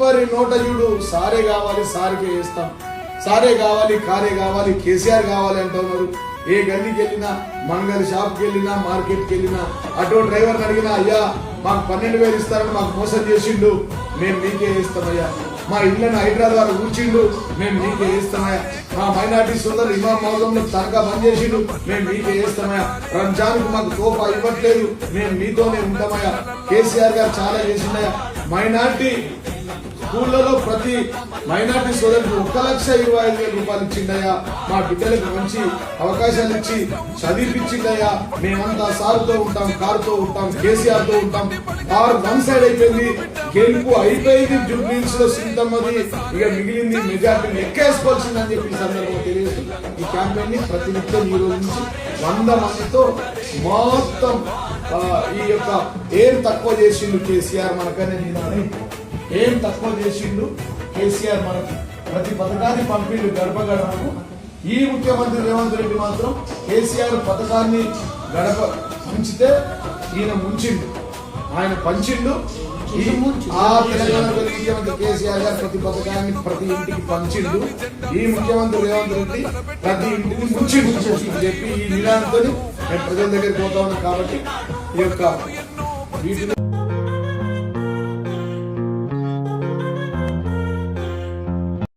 ఎవరి నోట చూడు సారే కావాలి, సార్కే వేస్తాం, సారే కావాలి, కారే కావాలి, కేసీఆర్ కావాలి అంటున్నారు. ఏ గల్లీకి వెళ్ళినా, మంగళ షాప్కి వెళ్ళినా, మార్కెట్కి వెళ్ళినా, ఆటో డ్రైవర్ని అడిగినా, అయ్యా మాకు 12,000 ఇస్తారని మాకు మోసం చేసిండు, మేము మీకే ఇస్తామయ్యా. మా ఇళ్ళని హైదరాబాద్ కూర్చిండు, మేము మీకే ఇస్తామయ్యా. మా మైనార్టీ సోదరు ఇమాం మౌజంలో తనఖా బంద్ చేసిండు, మేము మీకే ఇస్తామయ్యా. రంజాన్ కు మాకు తోఫా ఇవ్వట్లేదు, మేము మీతోనే ఉంటామయ్యా. కేసీఆర్ గారు చాలా చేసిందయ్యా. మైనార్టీ స్కూళ్లలో ప్రతి మైనార్టీ సోదరులకు 1,25,000 రూపాయలు ఇచ్చిందయ్యా. మా బిడ్డలకు మంచి అవకాశాలు ఇచ్చి చదివిపించిందయ్యా. మేమంతా సార్తో ఉంటాం, కారుతో ఉంటాం, కేసీఆర్ తో ఉంటాం. కారు వన్ సైడ్ అయిపోయింది, గెలుపు అయిపోయింది. జూబ్లీస్ లో సీతమ్మది, ఇక మిగిలింది మెజార్టీ ఎక్కేసుకోవాల్సిందని చెప్పి సందర్భంగా తెలియజేస్తుంది. ఈ క్యాంపెయిన్ ని ప్రతినిత్యం ఈ రోజు నుంచి 100 మందితో మొత్తం ఈ యొక్క ఏం తక్కువ చేసిండు కేసీఆర్ మనకనే, ఏం తక్కువ చేసిండు కేసీఆర్ మనకు, ప్రతి పథకాన్ని పంపిండు గడప గడపకు. ఈ ముఖ్యమంత్రి రేవంత్ రెడ్డి మాత్రం కేసీఆర్ పథకాన్ని గడప ముంచితే ఈయన ముంచిండు, ఆయన పంచిండు. ఆ తెలంగాణ ముఖ్యమంత్రి కేసీఆర్ గారు ప్రతి పథకాన్ని ప్రతి ఇంటికి పంచిండు. ఈ ముఖ్యమంత్రి రేవంత్ రెడ్డి ప్రతి ఇంటికి ముంచిండు అని చెప్పి ఈ నినాదంతో మేము ప్రజల దగ్గరికి పోతా ఉన్నాం. కాబట్టి ఈ యొక్క వీటిని